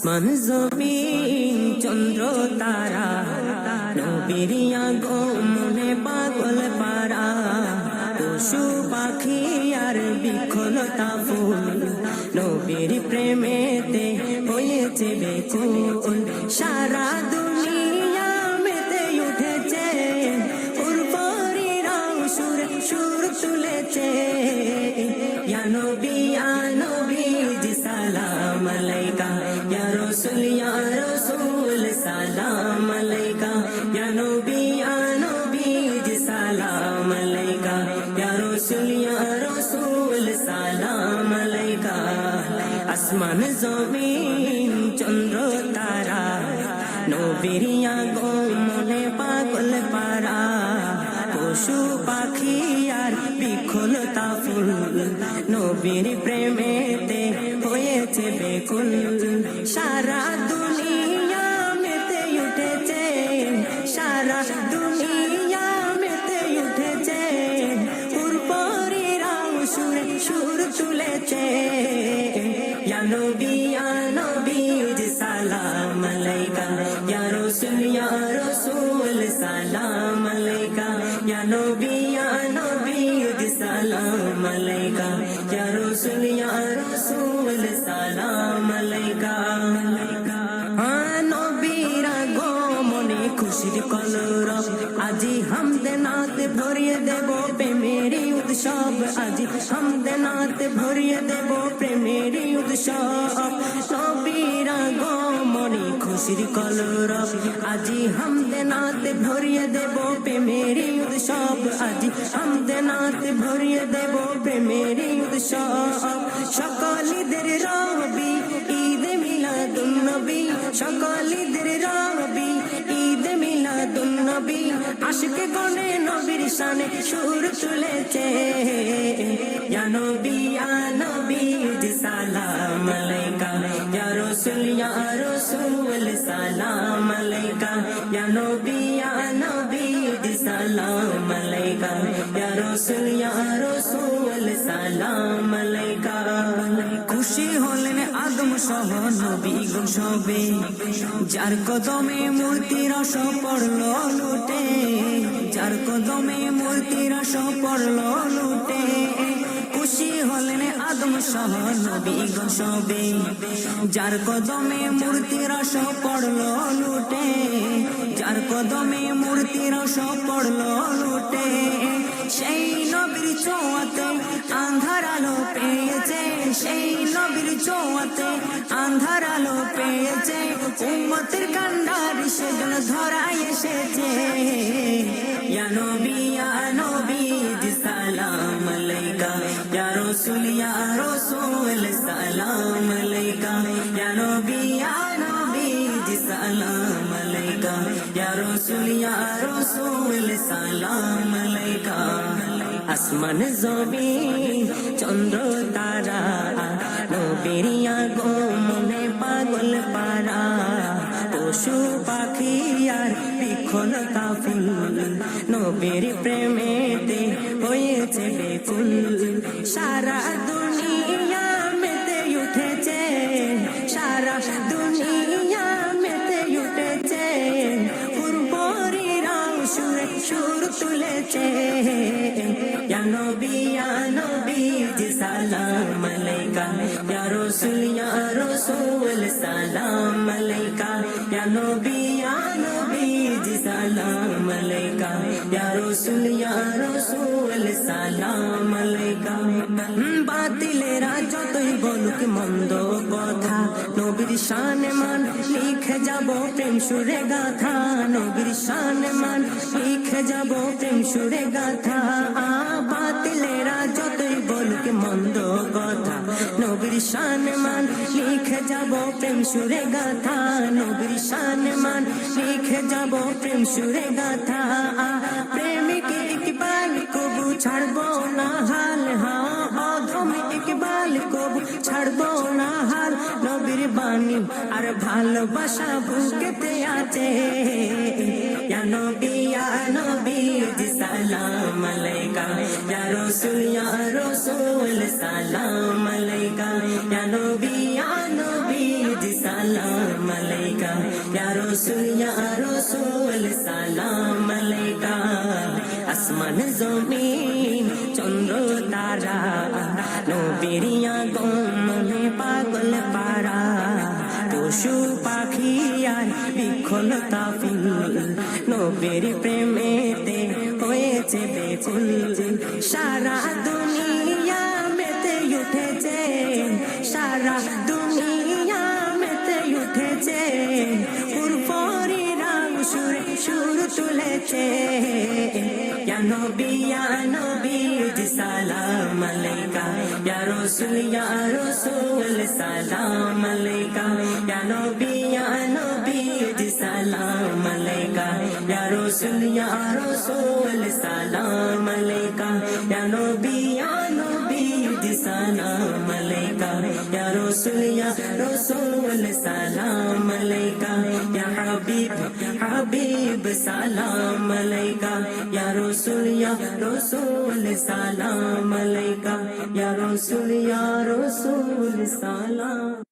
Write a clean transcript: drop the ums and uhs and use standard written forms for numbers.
আসমান জমিন চন্দ্র তারা নবীর আগমনে পাগল পারা পশু পাখি আর বিকলতা ফুল নবীর প্রেমেতে হয়েছে বেকুল সারা দুনিয়া মেতে উঠেছে উর্বরীরাও সুরে সুর তুলেছে ইয়া নবী জি সালাম আলাইকা ইয়া রাসূল সালাম আলাইকা ইয়া নবী জি সালাম আলাইকা ইয়া রাসূল সালাম আলাইকা আসমান জমিন চন্দ্র তারা নবীর আগমনে পাগল পারা পশু পাখি আর বিকলতা ফুল নবীর প্রেমেতে হয়েছে বেকুল সারা দুনিয়া মেতে উঠেছে সারা দুনিয়া মেতে উঠেছে উর্বরীরাও সুরে সুর তুলেছে ইয়া নবী জি সালাম আলাইকা ইয়া রাসূল সালাম আলাইকা ইয়া নবী জি সালাম আলাইকা ইয়া রাসূল সালাম আলাইকা নবীর আগমনে খুশির কলরব আজি হামদে নাত ভরিয়ে দেব প্রেমের উৎসব আজি হামদে নাত ভরিয়ে দেব প্রেমের উৎসব নবীর আগমনে খুশির কলরব আজি হামদে নাত ভরিয়ে দেব প্রেমের উৎসব আজি হামদে নাত ভরিয়ে দেব প্রেমের উৎসব সকল ঈদের রবি ঈদ মিলাদুন নবী সকল ঈদের রবি ঈদ মিলাদুন নবী আশিকে গনে নবীর শানে সুর তুলেছে ইয়া নবী জি সালাম আলাইকা ইয়া রাসূল সালাম আলাইকা ইয়া নবী জি সালাম আলাইকা ইয়া রাসূল সালাম আলাইকা খুশি হলেন আদম সহ নবী গুণ সবে যার কদমে মূর্তি রস পড়ল লুটে যার কদমে মূর্তি রস পড়ল লুটে খুশি হলেন আদম সহ নবী গুণ সবে যার কদমে মূর্তি রস পড়ল লুটে যার কদমে মূর্তি রস পড়ল লুটে সেই নবীর ছোঁয়াতে আন্ধার আলো পেয়েছে সেই নবীর ছোঁয়াতে আন্ধার আলো পেয়েছে উম্মতের কান্ডার সেজন্য ধরাই এসেছে ইয়া নবী জি সালাম আলাইকা ইয়া রাসূল সালাম আলাইকা ইয়া নবী জি সালাম আলাইকা ইয়া রাসূল সালাম আলাইকা আসমান জমিন চন্দ্র তারা নবীর আগমনে পাগল পারা পশু পাখি আর বিকলতা ফুল নবীর প্রেমেতে হয়েছে বেকুল সারা দুনিয়া মেতে উঠেছে সারা দুনিয়া মেতে উঠেছে উর্বরীরাও সুরে সুর তুলেছে ইয়া নবী জি সালাম আলাইকা ইয়া রাসূল সালাম আলাইকা ইয়া নবী জি সালাম আলাইকা ইয়া রাসূল সালাম আলাইকা বাতিলেরা যতই বলুক মন্দ কথা নবীর শানে মান লিখে যাব প্রেম সুরে গাথা নবীর শানে মান লিখে যাব প্রেম সুরে গাথা বাতিলেরা যতই বলুক মন্দ কথা নবীর শানে মান লিখে যাব প্রেম সুরে গাথা নবীর শানে মান লিখে যাব প্রেম সুরে গাথা প্রেমিক ইকবাল কবু ছাড়বো না হাল অধম ইকবাল কবু ছাড়বো না হাল নবীর বাণী আর ভালোবাসা বুকেতে আছে ইয়া নবী জি সালাম আলাইকা ইয়া রাসূল সালাম আলাইকা ইয়া নবী জি সালাম সালাম আলাইকা ইয়া রাসূল সালাম আলাইকা আসমান জমিন চন্দ্র তারা নবীর আগমনে পাগল পারা পশু পাখি আর বিখলতা ফুল নবীর প্রেমেতে হয়েছে বেকুল সারা দুনিয়া মেতে উঠেছে সারা দুনিয়া মেতে উঠেছে পুরপুরিরা সুর তুলেছে ইয়া নবী জি সালাম আলাইকা ইয়া রাসূল সালাম আলাইকা ইয়া নবী জি সালাম আলাইকা ইয়া রাসূল সালাম আলাইকা ইয়া নবী জি সালাম আলাইকা ইয়া রাসূল সালাম আলাইকা ইয়া হাবিব সালাম আলাইকা ইয়া রাসূল সালাম আলাইকা ইয়া রাসূল সালাম